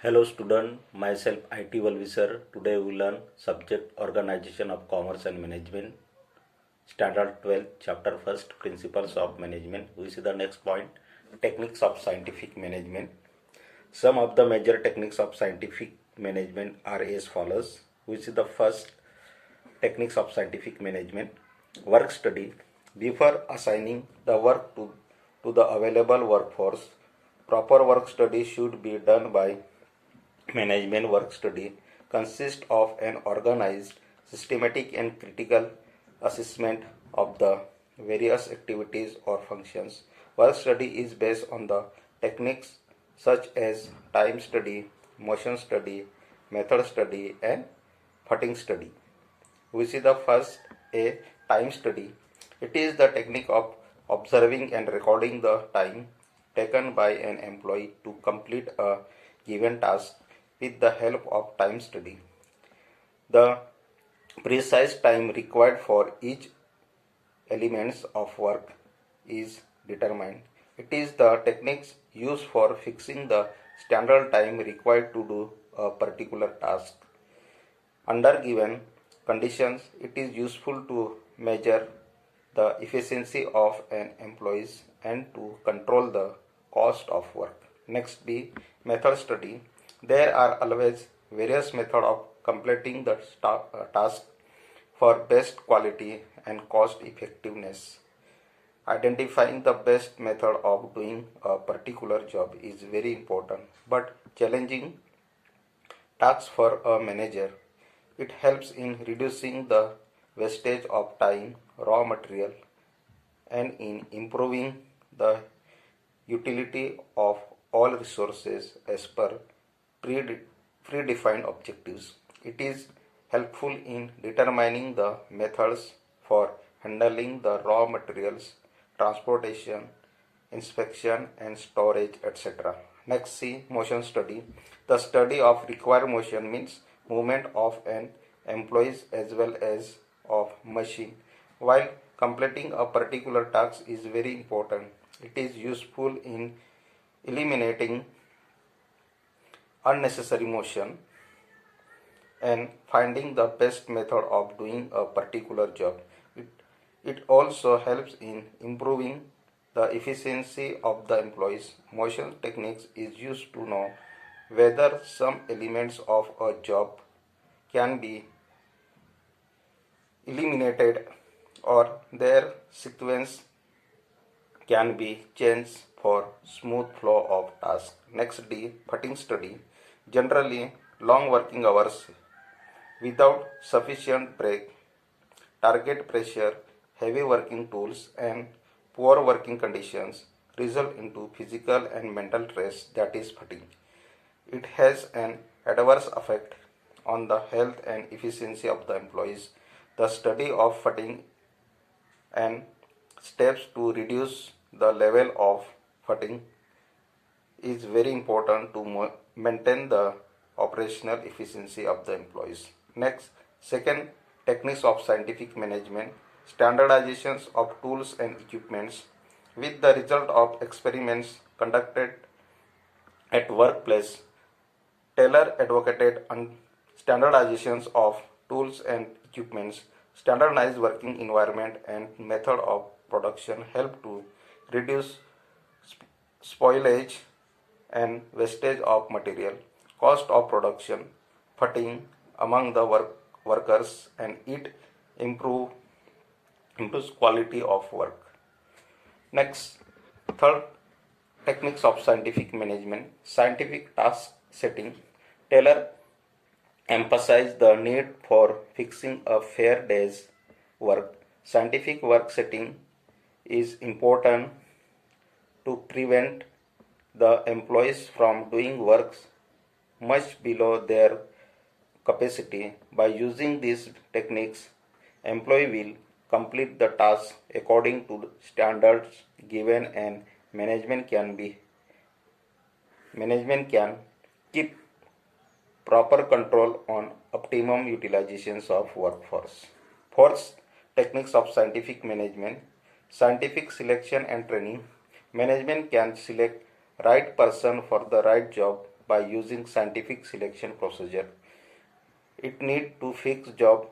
Hello student, myself IT Valvisar. Today we learn subject Organization of Commerce and Management, Standard 12, Chapter 1st, Principles of Management. We see the next point, Techniques of Scientific Management. Some of the major techniques of scientific management are as follows. We see the first techniques of scientific management, work study. Before assigning the work to the available workforce, proper work study should be done by management. Work study consists of an organized, systematic, and critical assessment of the various activities or functions. Work study is based on the techniques such as time study, motion study, method study, and footing study. We see the first, a time study. It is the technique of observing and recording the time taken by an employee to complete a given task with the help of time study. The precise time required for each elements of work is determined. It is the techniques used for fixing the standard time required to do a particular task. Under given conditions, it is useful to measure the efficiency of an employee and to control the cost of work. Next be method study. There are always various methods of completing the task for best quality and cost effectiveness. Identifying the best method of doing a particular job is very important but challenging task for a manager. It helps in reducing the wastage of time, raw material, and in improving the utility of all resources as per predefined objectives. It is helpful in determining the methods for handling the raw materials, transportation, inspection and storage, etc. Next, see motion study. The study of required motion means movement of an employee as well as of machine while completing a particular task is very important. It is useful in eliminating unnecessary motion and finding the best method of doing a particular job. It also helps in improving the efficiency of the employees. Motion techniques is used to know whether some elements of a job can be eliminated or their sequence can be changed for smooth flow of tasks. Next D, footing study. Generally, long working hours without sufficient break, target pressure, heavy working tools, and poor working conditions result into physical and mental stress, that is fatigue. It has an adverse effect on the health and efficiency of the employees. The study of fatigue and steps to reduce the level of fatigue is very important to maintain the operational efficiency of the employees. Next, second, techniques of scientific management, standardizations of tools and equipments with the result of experiments conducted at workplace. Taylor advocated standardizations of tools and equipments. Standardized working environment and method of production help to reduce spoilage and wastage of material, cost of production, fatigue among the workers, and it improves quality of work. Next, third, techniques of scientific management, scientific task setting. Taylor emphasized the need for fixing a fair day's work. Scientific work setting is important to prevent the employees from doing works much below their capacity. By using these techniques, employee will complete the task according to the standards given and management can keep proper control on optimum utilizations of workforce. Fourth, techniques of scientific management, scientific selection and training. Management can select right person for the right job by using scientific selection procedure. It need to fix job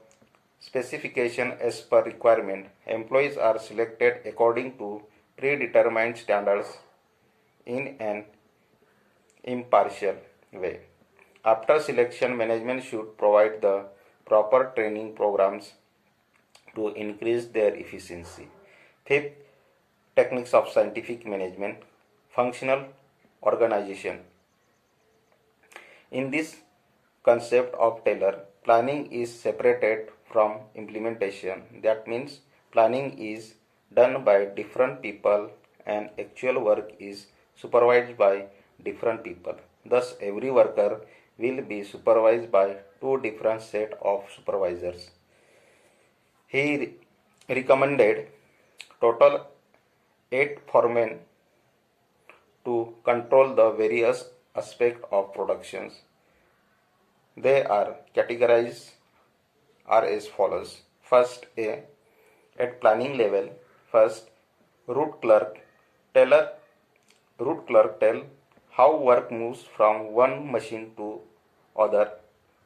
specification as per requirement. Employees are selected according to predetermined standards in an impartial way. After selection, management should provide the proper training programs to increase their efficiency. Fifth, techniques of scientific management, functional organization. In this concept of Taylor, planning is separated from implementation. That means planning is done by different people and actual work is supervised by different people. Thus, every worker will be supervised by two different set of supervisors. He recommended total 8 foremen to control the various aspects of productions. They are categorized are as follows. First, at planning level, first, root clerk tell how work moves from one machine to other.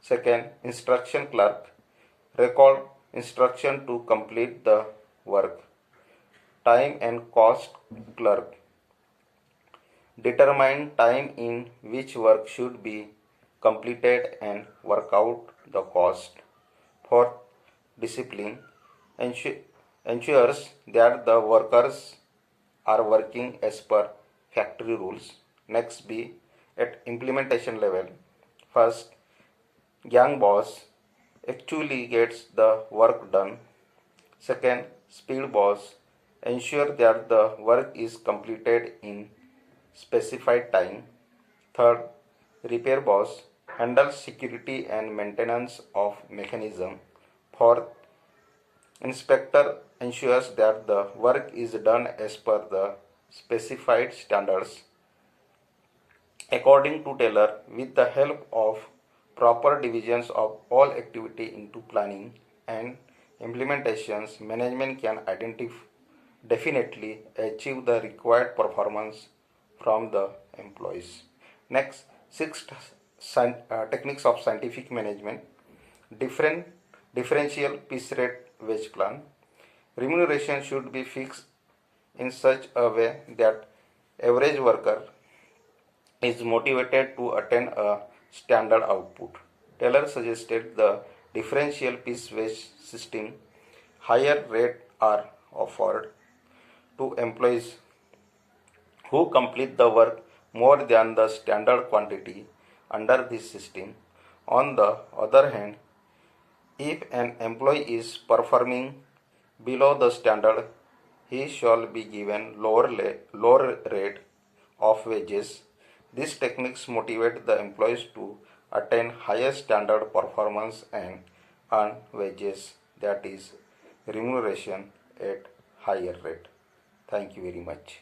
Second, instruction clerk record instruction to complete the work. Time and cost clerk determine time in which work should be completed and work out the cost. Fourth, discipline ensures that the workers are working as per factory rules. Next, B, at implementation level. First, gang boss actually gets the work done. Second, speed boss ensure that the work is completed in specified time. Third, repair boss handles security and maintenance of mechanism. Fourth, inspector ensures that the work is done as per the specified standards. According to Taylor, with the help of proper divisions of all activity into planning and implementations, management can definitely achieve the required performance from the employees. Next, sixth, techniques of scientific management, differential piece rate wage plan. Remuneration should be fixed in such a way that average worker is motivated to attain a standard output. Taylor suggested the differential piece wage system. Higher rates are offered to employees who complete the work more than the standard quantity under this system. On the other hand, if an employee is performing below the standard, he shall be given lower rate of wages. These techniques motivate the employees to attain higher standard performance and earn wages, that is remuneration at higher rate. Thank you very much.